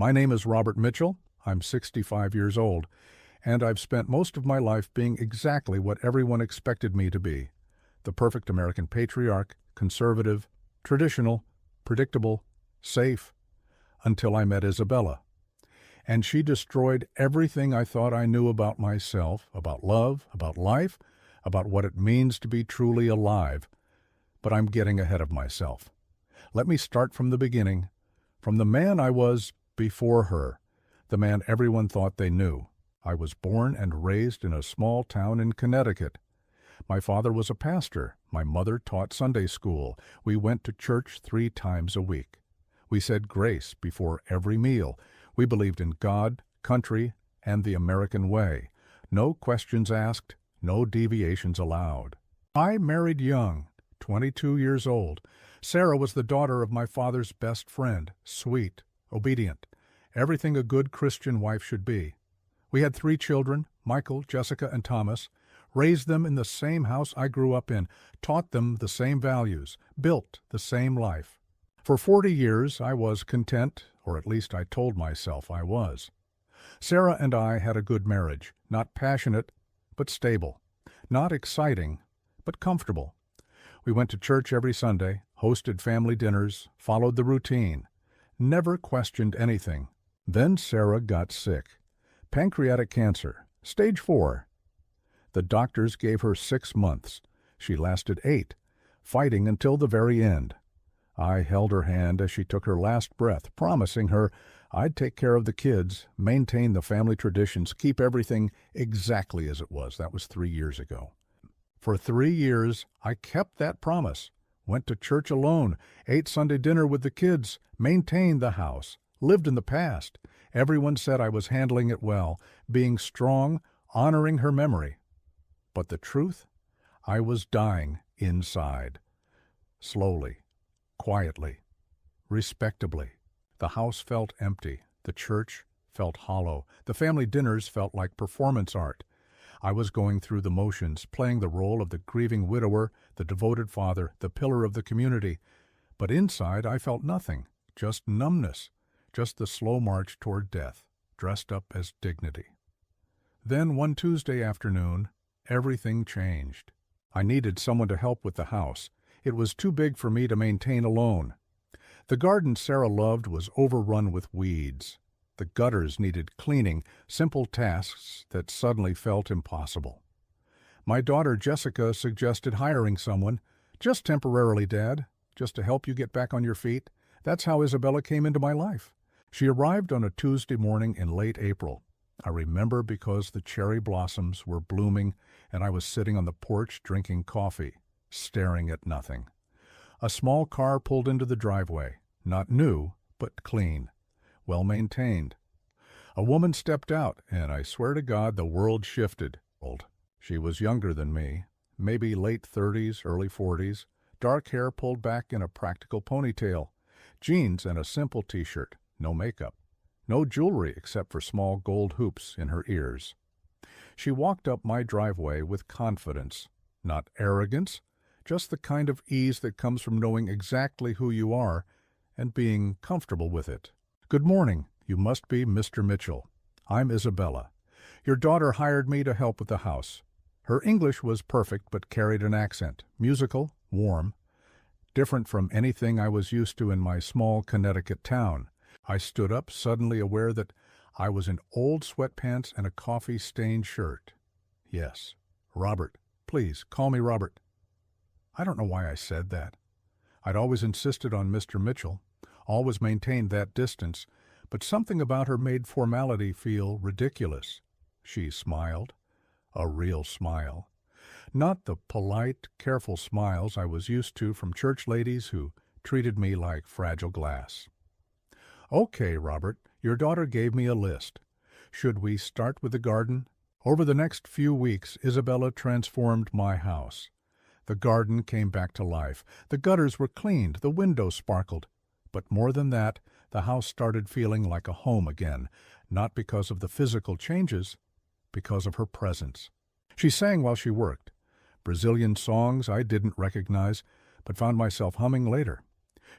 My name is Robert Mitchell. I'm 65 years old, and I've spent most of my life being exactly what everyone expected me to be. The perfect American patriarch, conservative, traditional, predictable, safe, until I met Isabella. And she destroyed everything I thought I knew about myself, about love, about life, about what it means to be truly alive. But I'm getting ahead of myself. Let me start from the beginning, from the man I was before her, the man everyone thought they knew. I was born and raised in a small town in Connecticut. My father was a pastor. My mother taught Sunday school. We went to church 3 times a week. We said grace before every meal. We believed in God, country, and the American way. No questions asked, no deviations allowed. I married young, 22 years old. Sarah was the daughter of my father's best friend, sweet, obedient, everything a good Christian wife should be. We had 3 children, Michael, Jessica, and Thomas, raised them in the same house I grew up in, taught them the same values, built the same life. For 40 years I was content, or at least I told myself I was. Sarah and I had a good marriage, not passionate, but stable, not exciting, but comfortable. We went to church every Sunday, hosted family dinners, followed the routine, never questioned anything. Then Sarah got sick. Pancreatic cancer, stage 4. The doctors gave her 6 months. She lasted 8, fighting until the very end. I held her hand as she took her last breath, promising her I'd take care of the kids, maintain the family traditions, keep everything exactly as it was. That was 3 years ago. For 3 years, I kept that promise, went to church alone, ate Sunday dinner with the kids, maintained the house, lived in the past. Everyone said I was handling it well, being strong, honoring her memory. But the truth? I was dying inside. Slowly, quietly, respectably. The house felt empty. The church felt hollow. The family dinners felt like performance art. I was going through the motions, playing the role of the grieving widower, the devoted father, the pillar of the community. But inside I felt nothing, just numbness, just the slow march toward death, dressed up as dignity. Then one Tuesday afternoon, everything changed. I needed someone to help with the house. It was too big for me to maintain alone. The garden Sarah loved was overrun with weeds. The gutters needed cleaning, simple tasks that suddenly felt impossible. My daughter Jessica suggested hiring someone. Just temporarily, Dad, just to help you get back on your feet. That's how Isabella came into my life. She arrived on a Tuesday morning in late April. I remember because the cherry blossoms were blooming and I was sitting on the porch drinking coffee, staring at nothing. A small car pulled into the driveway, not new, but clean, well-maintained. A woman stepped out, and I swear to God the world shifted. She was younger than me, maybe late 30s, early 40s, dark hair pulled back in a practical ponytail, jeans and a simple t-shirt, no makeup, no jewelry except for small gold hoops in her ears. She walked up my driveway with confidence, not arrogance, just the kind of ease that comes from knowing exactly who you are and being comfortable with it. Good morning. You must be Mr. Mitchell. I'm Isabella. Your daughter hired me to help with the house. Her English was perfect but carried an accent, musical, warm, different from anything I was used to in my small Connecticut town. I stood up, suddenly aware that I was in old sweatpants and a coffee-stained shirt. Yes, Robert. Please, call me Robert. I don't know why I said that. I'd always insisted on Mr. Mitchell, always maintained that distance, but something about her made formality feel ridiculous. She smiled, a real smile. Not the polite, careful smiles I was used to from church ladies who treated me like fragile glass. Okay, Robert, your daughter gave me a list. Should we start with the garden? Over the next few weeks, Isabella transformed my house. The garden came back to life. The gutters were cleaned, the windows sparkled. But more than that, the house started feeling like a home again, not because of the physical changes, because of her presence. She sang while she worked, Brazilian songs I didn't recognize, but found myself humming later.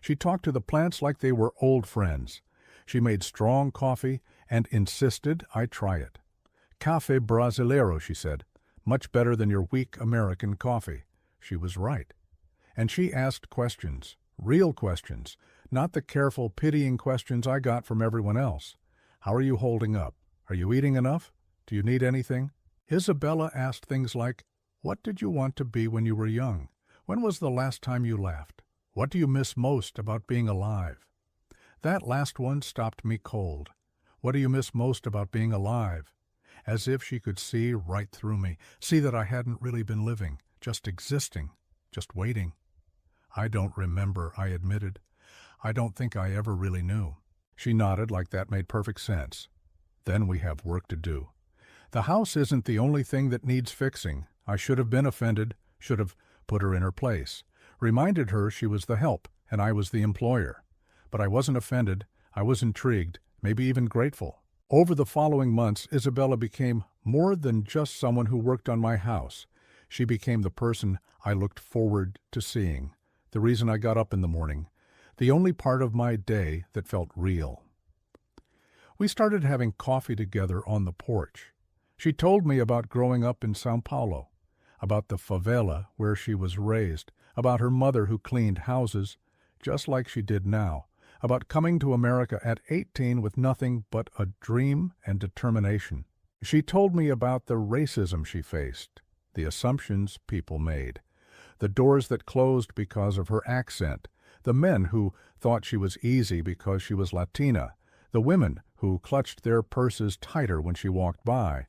She talked to the plants like they were old friends. She made strong coffee and insisted I try it. "Café brasileiro," she said. "Much better than your weak American coffee." She was right. And she asked questions, real questions, not the careful, pitying questions I got from everyone else. How are you holding up? Are you eating enough? Do you need anything? Isabella asked things like, what did you want to be when you were young? When was the last time you laughed? What do you miss most about being alive? That last one stopped me cold. What do you miss most about being alive? As if she could see right through me, see that I hadn't really been living, just existing, just waiting. I don't remember, I admitted. I don't think I ever really knew. She nodded like that made perfect sense. Then we have work to do. The house isn't the only thing that needs fixing. I should have been offended, should have put her in her place, reminded her she was the help and I was the employer. But I wasn't offended, I was intrigued, maybe even grateful. Over the following months, Isabella became more than just someone who worked on my house. She became the person I looked forward to seeing, the reason I got up in the morning, the only part of my day that felt real. We started having coffee together on the porch. She told me about growing up in São Paulo, about the favela where she was raised, about her mother who cleaned houses, just like she did now, about coming to America at 18 with nothing but a dream and determination. She told me about the racism she faced, the assumptions people made, the doors that closed because of her accent, the men who thought she was easy because she was Latina, the women who clutched their purses tighter when she walked by.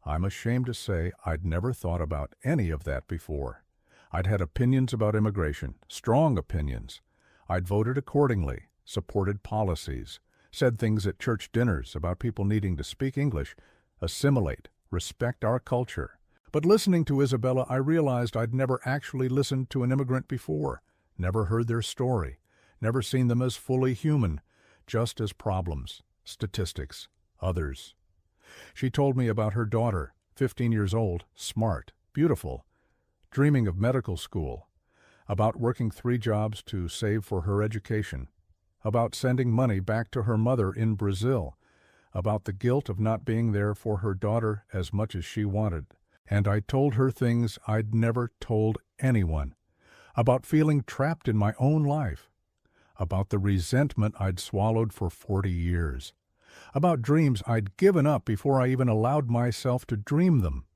I'm ashamed to say I'd never thought about any of that before. I'd had opinions about immigration, strong opinions. I'd voted accordingly, supported policies, said things at church dinners about people needing to speak English, assimilate, respect our culture. But listening to Isabella, I realized I'd never actually listened to an immigrant before, never heard their story, never seen them as fully human, just as problems, statistics, others. She told me about her daughter, 15 years old, smart, beautiful, dreaming of medical school, about working 3 jobs to save for her education, about sending money back to her mother in Brazil, about the guilt of not being there for her daughter as much as she wanted. And I told her things I'd never told anyone, about feeling trapped in my own life, about the resentment I'd swallowed for 40 years, about dreams I'd given up before I even allowed myself to dream them,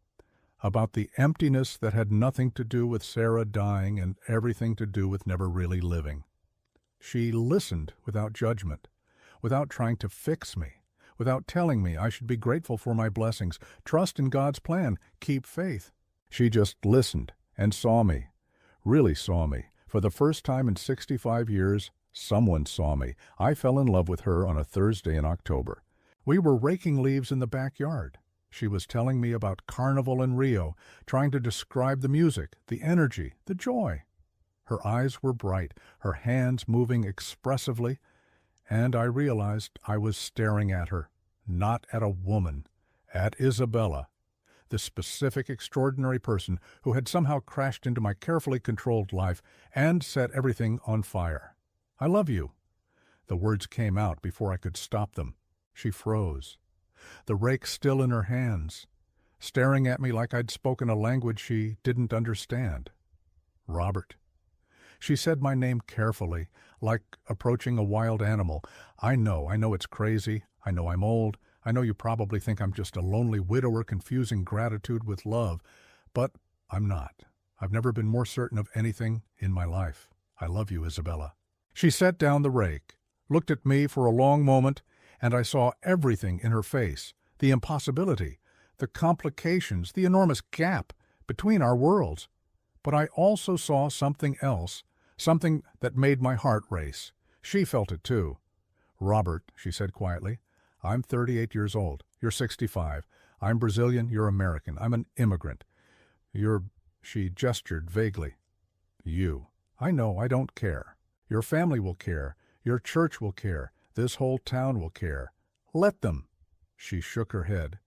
about the emptiness that had nothing to do with Sarah dying and everything to do with never really living. She listened without judgment, without trying to fix me, without telling me I should be grateful for my blessings, trust in God's plan, keep faith. She just listened and saw me, really saw me. For the first time in 65 years, someone saw me. I fell in love with her on a Thursday in October. We were raking leaves in the backyard. She was telling me about Carnival in Rio, trying to describe the music, the energy, the joy. Her eyes were bright, her hands moving expressively, and I realized I was staring at her, not at a woman, at Isabella, the specific, extraordinary person who had somehow crashed into my carefully controlled life and set everything on fire. "I love you." The words came out before I could stop them. She froze, the rake still in her hands, staring at me like I'd spoken a language she didn't understand. "Robert." She said my name carefully, like approaching a wild animal. I know it's crazy. I know I'm old. I know you probably think I'm just a lonely widower confusing gratitude with love. But I'm not. I've never been more certain of anything in my life. I love you, Isabella. She set down the rake, looked at me for a long moment, and I saw everything in her face, the impossibility, the complications, the enormous gap between our worlds. But I also saw something else, something that made my heart race. She felt it too. "Robert," she said quietly, "I'm 38 years old. You're 65. I'm Brazilian. You're American. I'm an immigrant. She gestured vaguely. "You. I know. I don't care. Your family will care. Your church will care. This whole town will care. Let them." She shook her head.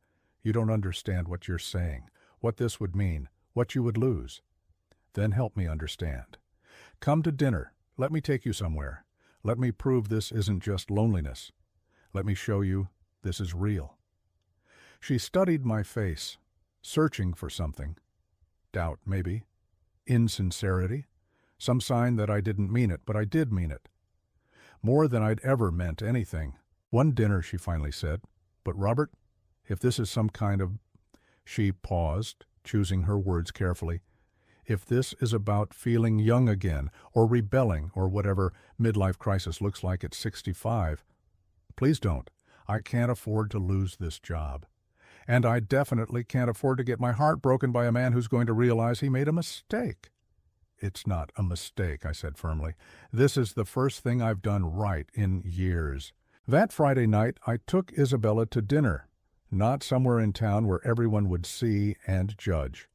"You don't understand what you're saying, what this would mean, what you would lose." "Then help me understand. Come to dinner. Let me take you somewhere. Let me prove this isn't just loneliness. Let me show you this is real. She studied my face, searching for something. Doubt, maybe. Insincerity. Some sign that I didn't mean it, but I did mean it. More than I'd ever meant anything. One dinner, she finally said. But Robert, if this is some kind of... She paused, choosing her words carefully. If this is about feeling young again, or rebelling, or whatever midlife crisis looks like at 65, please don't. I can't afford to lose this job. And I definitely can't afford to get my heart broken by a man who's going to realize he made a mistake. It's not a mistake, I said firmly. This is the first thing I've done right in years. That Friday night, I took Isabella to dinner, not somewhere in town where everyone would see and judge,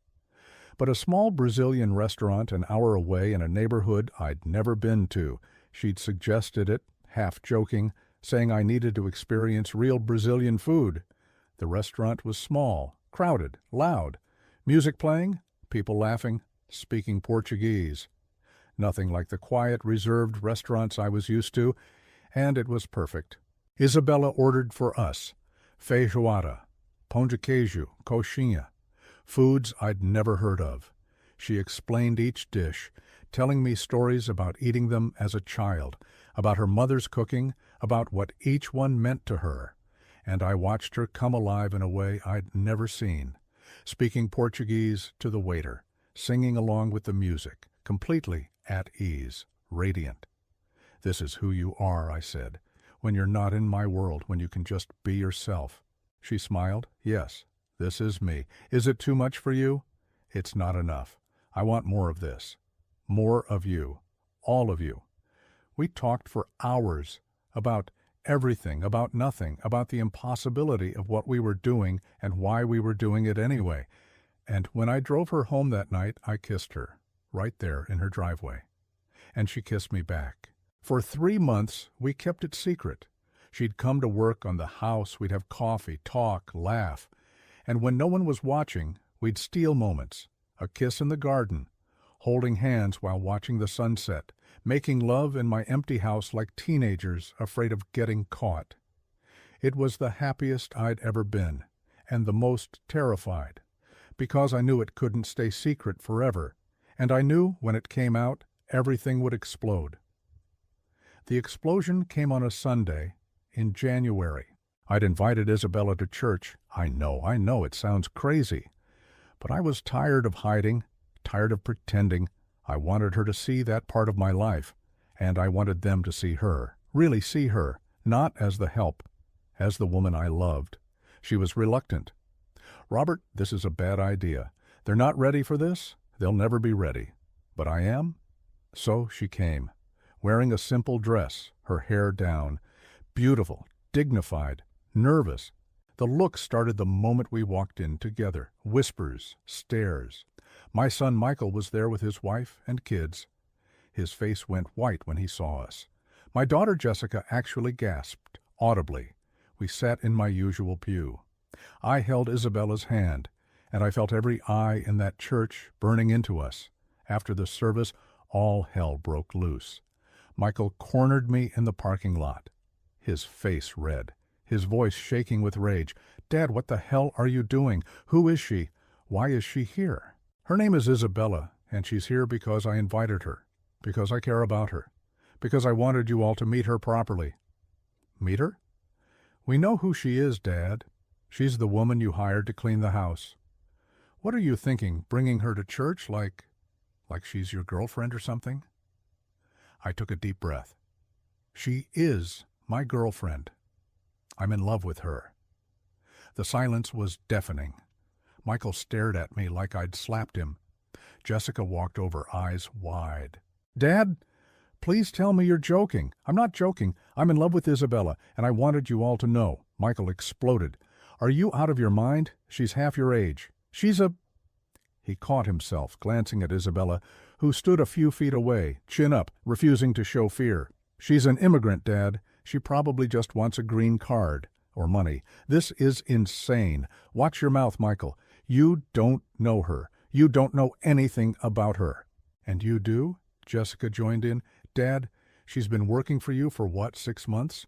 but a small Brazilian restaurant an hour away in a neighborhood I'd never been to. She'd suggested it, half joking, saying I needed to experience real Brazilian food. The restaurant was small, crowded, loud. Music playing, people laughing, speaking Portuguese. Nothing like the quiet, reserved restaurants I was used to, and it was perfect. Isabella ordered for us feijoada, pão de queijo, coxinha, foods I'd never heard of. She explained each dish, telling me stories about eating them as a child, about her mother's cooking, about what each one meant to her. And I watched her come alive in a way I'd never seen, speaking Portuguese to the waiter, singing along with the music, completely at ease, radiant. This is who you are, I said, when you're not in my world, when you can just be yourself. She smiled. Yes, this is me. Is it too much for you? It's not enough. I want more of this. More of you. All of you. We talked for hours about everything, about nothing, about the impossibility of what we were doing and why we were doing it anyway. And when I drove her home that night, I kissed her, right there in her driveway. And she kissed me back. For 3 months, we kept it secret. She'd come to work on the house, we'd have coffee, talk, laugh. And when no one was watching, we'd steal moments. A kiss in the garden, holding hands while watching the sunset, making love in my empty house like teenagers afraid of getting caught. It was the happiest I'd ever been, and the most terrified, because I knew it couldn't stay secret forever, and I knew when it came out, everything would explode. The explosion came on a Sunday in January. I'd invited Isabella to church. I know, it sounds crazy. But I was tired of hiding, tired of pretending. I wanted her to see that part of my life, and I wanted them to see her, really see her, not as the help, as the woman I loved. She was reluctant. Robert, this is a bad idea. They're not ready for this. They'll never be ready. But I am. So she came, wearing a simple dress, her hair down, beautiful, dignified, nervous. The look started the moment we walked in together, whispers, stares. My son Michael was there with his wife and kids. His face went white when he saw us. My daughter Jessica actually gasped, audibly. We sat in my usual pew. I held Isabella's hand, and I felt every eye in that church burning into us. After the service, all hell broke loose. Michael cornered me in the parking lot, his face red, his voice shaking with rage. Dad, what the hell are you doing? Who is she? Why is she here? Her name is Isabella, and she's here because I invited her, because I care about her, because I wanted you all to meet her properly. Meet her? We know who she is, Dad. She's the woman you hired to clean the house. What are you thinking, bringing her to church like she's your girlfriend or something? I took a deep breath. She is my girlfriend. I'm in love with her. The silence was deafening. Michael stared at me like I'd slapped him. Jessica walked over, eyes wide. Dad, please tell me you're joking. I'm not joking. I'm in love with Isabella, and I wanted you all to know. Michael exploded. Are you out of your mind? She's half your age. She's a... He caught himself, glancing at Isabella, who stood a few feet away, chin up, refusing to show fear. She's an immigrant, Dad. She probably just wants a green card. Or money. This is insane. Watch your mouth, Michael. You don't know her. You don't know anything about her. And you do? Jessica joined in. Dad, she's been working for you for what, 6 months?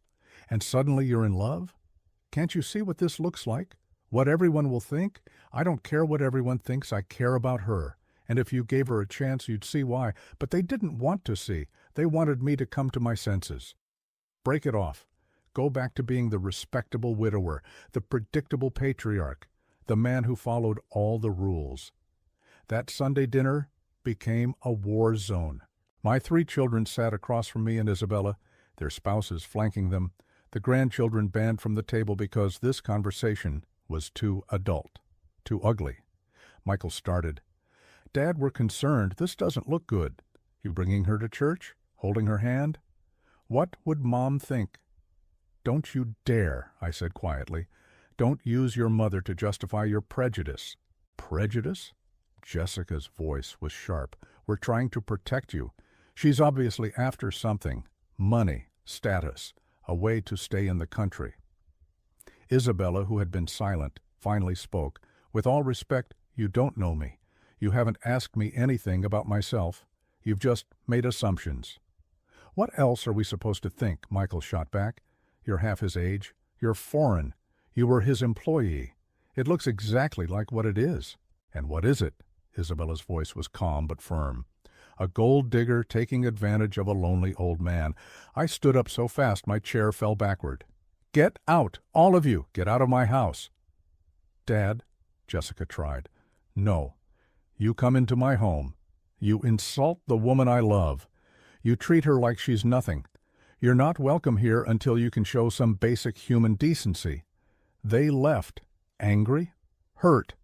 And suddenly you're in love? Can't you see what this looks like? What everyone will think? I don't care what everyone thinks, I care about her. And if you gave her a chance, you'd see why. But they didn't want to see. They wanted me to come to my senses. Break it off. Go back to being the respectable widower, the predictable patriarch, the man who followed all the rules. That Sunday dinner became a war zone. My 3 children sat across from me and Isabella, their spouses flanking them, the grandchildren banned from the table because this conversation was too adult, too ugly. Michael started. Dad, we're concerned. This doesn't look good. You bringing her to church? Holding her hand? What would Mom think? Don't you dare, I said quietly. Don't use your mother to justify your prejudice. Prejudice? Jessica's voice was sharp. We're trying to protect you. She's obviously after something. Money, status, a way to stay in the country. Isabella, who had been silent, finally spoke. With all respect, you don't know me. You haven't asked me anything about myself. You've just made assumptions. What else are we supposed to think? Michael shot back. You're half his age. You're foreign. You were his employee. It looks exactly like what it is. And what is it? Isabella's voice was calm but firm. A gold digger taking advantage of a lonely old man. I stood up so fast my chair fell backward. Get out, all of you. Get out of my house. Dad, Jessica tried. No. You come into my home. You insult the woman I love. You treat her like she's nothing. You're not welcome here until you can show some basic human decency. They left, angry, hurt,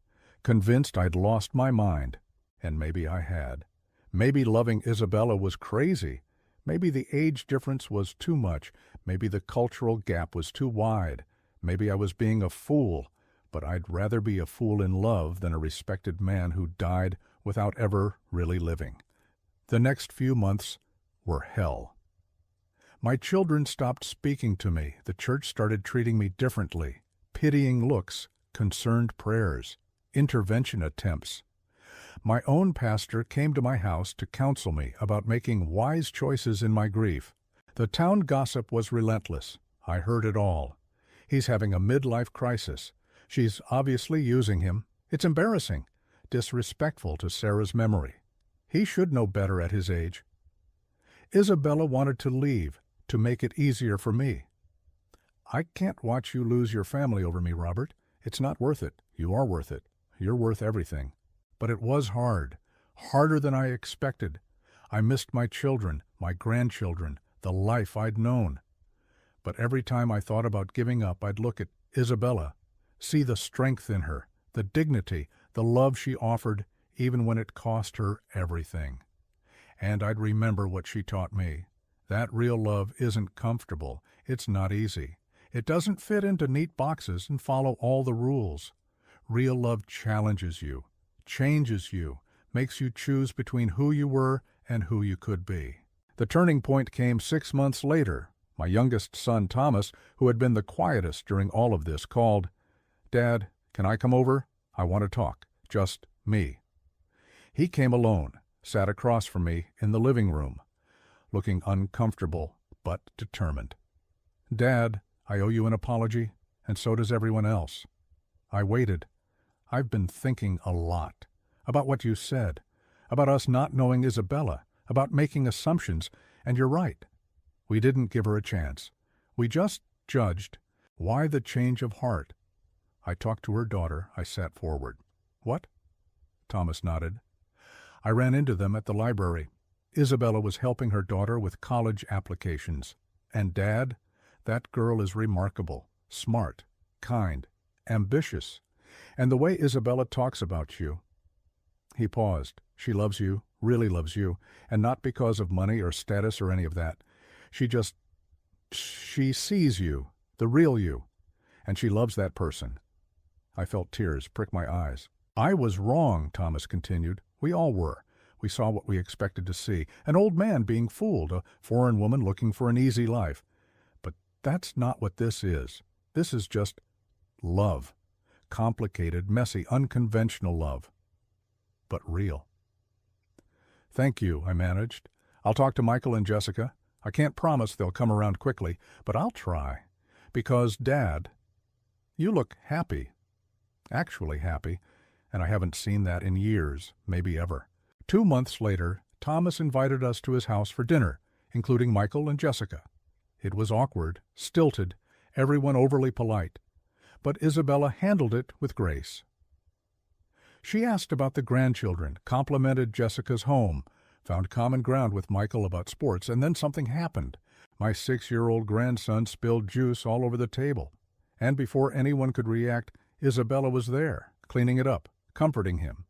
convinced I'd lost my mind. And maybe I had. Maybe loving Isabella was crazy. Maybe the age difference was too much. Maybe the cultural gap was too wide. Maybe I was being a fool. But I'd rather be a fool in love than a respected man who died without ever really living. The next few months were hell. My children stopped speaking to me. The church started treating me differently. Pitying looks, concerned prayers, intervention attempts. My own pastor came to my house to counsel me about making wise choices in my grief. The town gossip was relentless. I heard it all. He's having a midlife crisis. She's obviously using him. It's embarrassing, disrespectful to Sarah's memory. He should know better at his age. Isabella wanted to leave, to make it easier for me. I can't watch you lose your family over me, Robert. It's not worth it. You are worth it. You're worth everything. But it was hard, harder than I expected. I missed my children, my grandchildren, the life I'd known. But every time I thought about giving up, I'd look at Isabella, see the strength in her, the dignity, the love she offered, even when it cost her everything. And I'd remember what she taught me. That real love isn't comfortable. It's not easy. It doesn't fit into neat boxes and follow all the rules. Real love challenges you, changes you, makes you choose between who you were and who you could be. The turning point came 6 months later. My youngest son, Thomas, who had been the quietest during all of this, called, "Dad, can I come over? I want to talk. Just me." He came alone, sat across from me in the living room, looking uncomfortable but determined. "Dad, I owe you an apology, and so does everyone else." I waited. I've been thinking a lot about what you said, about us not knowing Isabella, about making assumptions, and you're right. We didn't give her a chance. We just judged. Why the change of heart? I talked to her daughter. I sat forward. What? Thomas nodded. I ran into them at the library. Isabella was helping her daughter with college applications. And Dad, that girl is remarkable, smart, kind, ambitious. And the way Isabella talks about you. He paused. She loves you, really loves you, and not because of money or status or any of that. She sees you, the real you, and she loves that person. I felt tears prick my eyes. I was wrong, Thomas continued. We all were. We saw what we expected to see. An old man being fooled, a foreign woman looking for an easy life. But that's not what this is. This is just love. Complicated, messy, unconventional love. But real. Thank you, I managed. I'll talk to Michael and Jessica. I can't promise they'll come around quickly, but I'll try. Because, Dad, you look happy, actually happy, and I haven't seen that in years, maybe ever. 2 months later, Thomas invited us to his house for dinner, including Michael and Jessica. It was awkward, stilted, everyone overly polite, but Isabella handled it with grace. She asked about the grandchildren, complimented Jessica's home, found common ground with Michael about sports, and then something happened. My 6-year-old grandson spilled juice all over the table, and before anyone could react, Isabella was there, cleaning it up, comforting him,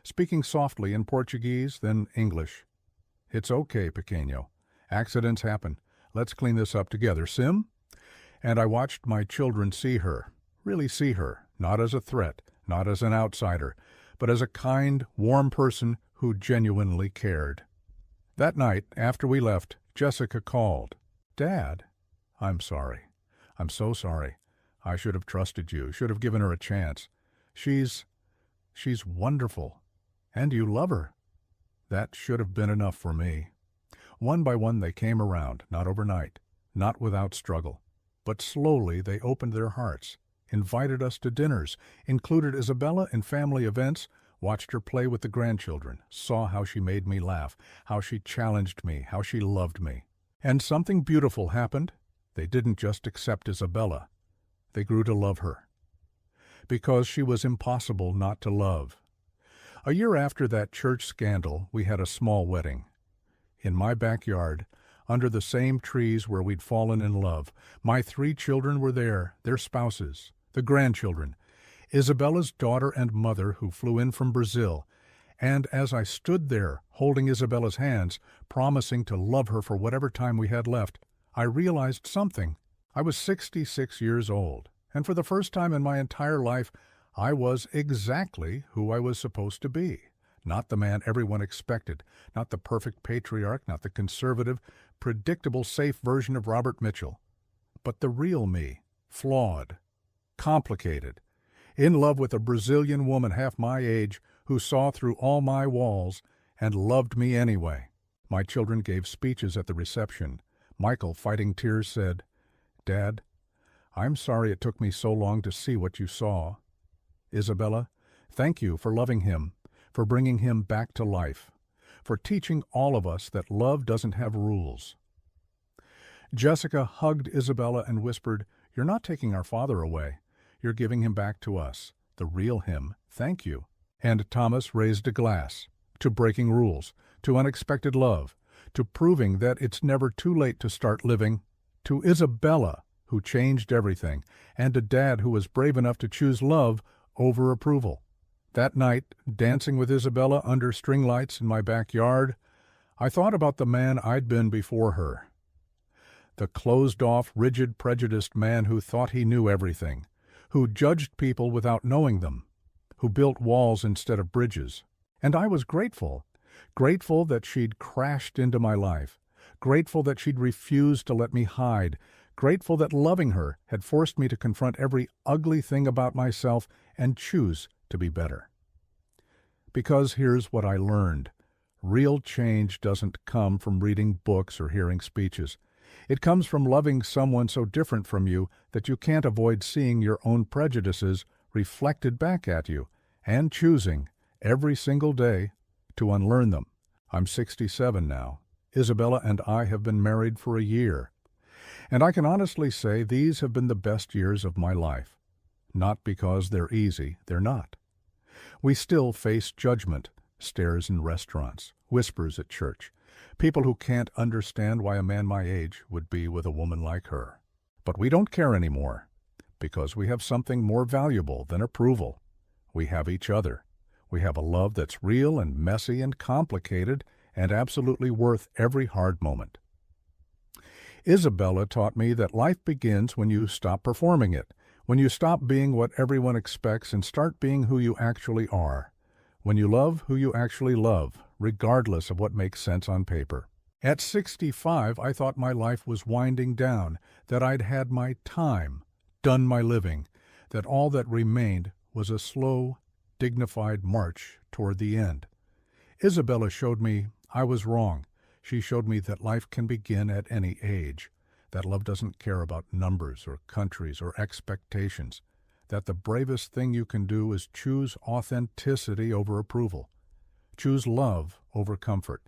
speaking softly in Portuguese, then English. "It's okay, pequeño. Accidents happen. Let's clean this up together, Sim?" And I watched my children see her, really see her, not as a threat, not as an outsider, but as a kind, warm person who genuinely cared. That night, after we left, Jessica called. "Dad, I'm sorry. I'm so sorry. I should have trusted you, should have given her a chance. She's wonderful. And you love her." That should have been enough for me. One by one they came around, not overnight, not without struggle. But slowly they opened their hearts, invited us to dinners, included Isabella in family events, watched her play with the grandchildren, saw how she made me laugh, how she challenged me, how she loved me. And something beautiful happened. They didn't just accept Isabella. They grew to love her. Because she was impossible not to love. A year after that church scandal, we had a small wedding. In my backyard, under the same trees where we'd fallen in love, my 3 children were there, their spouses, the grandchildren, Isabella's daughter and mother who flew in from Brazil, and as I stood there, holding Isabella's hands, promising to love her for whatever time we had left, I realized something. I was 66 years old, and for the first time in my entire life, I was exactly who I was supposed to be. Not the man everyone expected, not the perfect patriarch, not the conservative, predictable, safe version of Robert Mitchell, but the real me, flawed, complicated, in love with a Brazilian woman half my age who saw through all my walls and loved me anyway. My children gave speeches at the reception. Michael, fighting tears, said, "Dad, I'm sorry it took me so long to see what you saw. Isabella, thank you for loving him, for bringing him back to life, for teaching all of us that love doesn't have rules." Jessica hugged Isabella and whispered, "You're not taking our father away. You're giving him back to us, the real him. Thank you." And Thomas raised a glass to breaking rules, to unexpected love, to proving that it's never too late to start living, to Isabella, who changed everything, and a dad who was brave enough to choose love over approval. That night, dancing with Isabella under string lights in my backyard, I thought about the man I'd been before her. The closed-off, rigid, prejudiced man who thought he knew everything, who judged people without knowing them, who built walls instead of bridges. And I was grateful that she'd crashed into my life, grateful that she'd refused to let me hide, grateful that loving her had forced me to confront every ugly thing about myself and choose to be better. Because here's what I learned. Real change doesn't come from reading books or hearing speeches. It comes from loving someone so different from you that you can't avoid seeing your own prejudices reflected back at you and choosing, every single day, to unlearn them. I'm 67 now. Isabella and I have been married for a year. And I can honestly say these have been the best years of my life. Not because they're easy, they're not. We still face judgment, stares in restaurants, whispers at church, people who can't understand why a man my age would be with a woman like her. But we don't care anymore, because we have something more valuable than approval. We have each other. We have a love that's real and messy and complicated and absolutely worth every hard moment. Isabella taught me that life begins when you stop performing it, when you stop being what everyone expects and start being who you actually are, when you love who you actually love, regardless of what makes sense on paper. At 65, I thought my life was winding down, that I'd had my time, done my living, that all that remained was a slow, dignified march toward the end. Isabella showed me I was wrong. She showed me that life can begin at any age, that love doesn't care about numbers or countries or expectations, that the bravest thing you can do is choose authenticity over approval, choose love over comfort,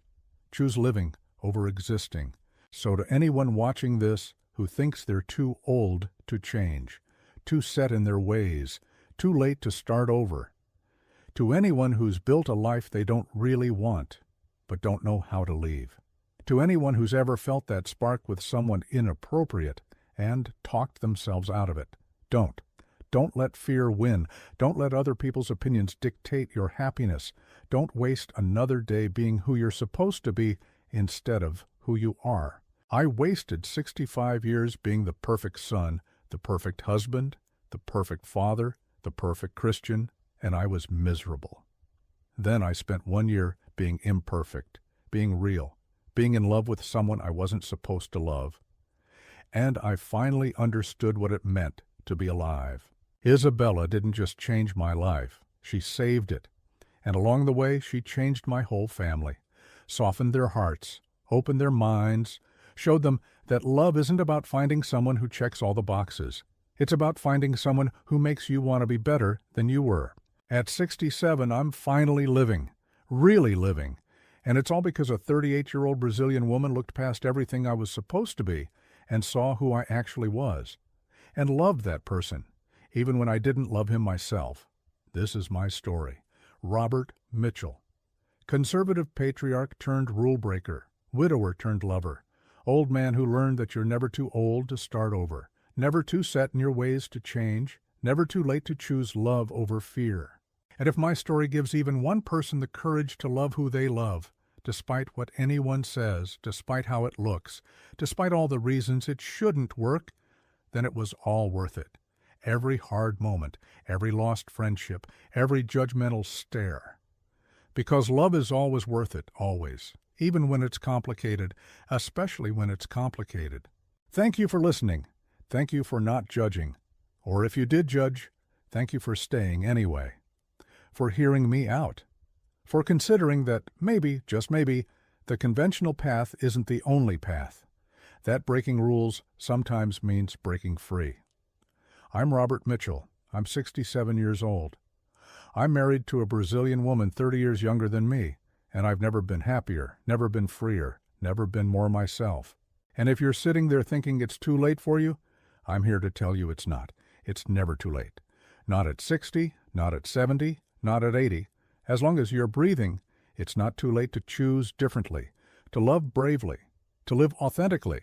choose living over existing. So to anyone watching this who thinks they're too old to change, too set in their ways, too late to start over, to anyone who's built a life they don't really want, but don't know how to leave, to anyone who's ever felt that spark with someone inappropriate and talked themselves out of it, don't. Don't let fear win. Don't let other people's opinions dictate your happiness. Don't waste another day being who you're supposed to be instead of who you are. I wasted 65 years being the perfect son, the perfect husband, the perfect father, the perfect Christian, and I was miserable. Then I spent 1 year being imperfect, being real, being in love with someone I wasn't supposed to love. And I finally understood what it meant to be alive. Isabella didn't just change my life, she saved it. And along the way, she changed my whole family, softened their hearts, opened their minds, showed them that love isn't about finding someone who checks all the boxes. It's about finding someone who makes you want to be better than you were. At 67, I'm finally living, really living. And it's all because a 38-year-old Brazilian woman looked past everything I was supposed to be and saw who I actually was, and loved that person, even when I didn't love him myself. This is my story. Robert Mitchell. Conservative patriarch turned rule breaker, widower turned lover, old man who learned that you're never too old to start over, never too set in your ways to change, never too late to choose love over fear. And if my story gives even one person the courage to love who they love, despite what anyone says, despite how it looks, despite all the reasons it shouldn't work, then it was all worth it. Every hard moment, every lost friendship, every judgmental stare. Because love is always worth it, always, even when it's complicated, especially when it's complicated. Thank you for listening. Thank you for not judging. Or if you did judge, thank you for staying anyway. For hearing me out. For considering that maybe, just maybe, the conventional path isn't the only path. That breaking rules sometimes means breaking free. I'm Robert Mitchell. I'm 67 years old. I'm married to a Brazilian woman 30 years younger than me, and I've never been happier, never been freer, never been more myself. And if you're sitting there thinking it's too late for you, I'm here to tell you it's not. It's never too late. Not at 60, not at 70, not at 80. As long as you're breathing, it's not too late to choose differently, to love bravely, to live authentically.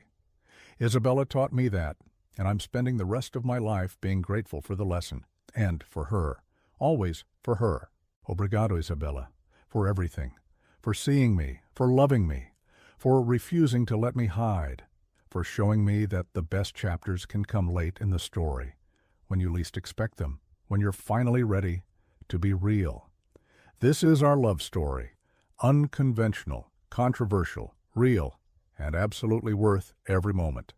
Isabella taught me that, and I'm spending the rest of my life being grateful for the lesson, and for her, always for her. Obrigado, Isabella, for everything, for seeing me, for loving me, for refusing to let me hide, for showing me that the best chapters can come late in the story, when you least expect them, when you're finally ready to be real. This is our love story, unconventional, controversial, real, and absolutely worth every moment.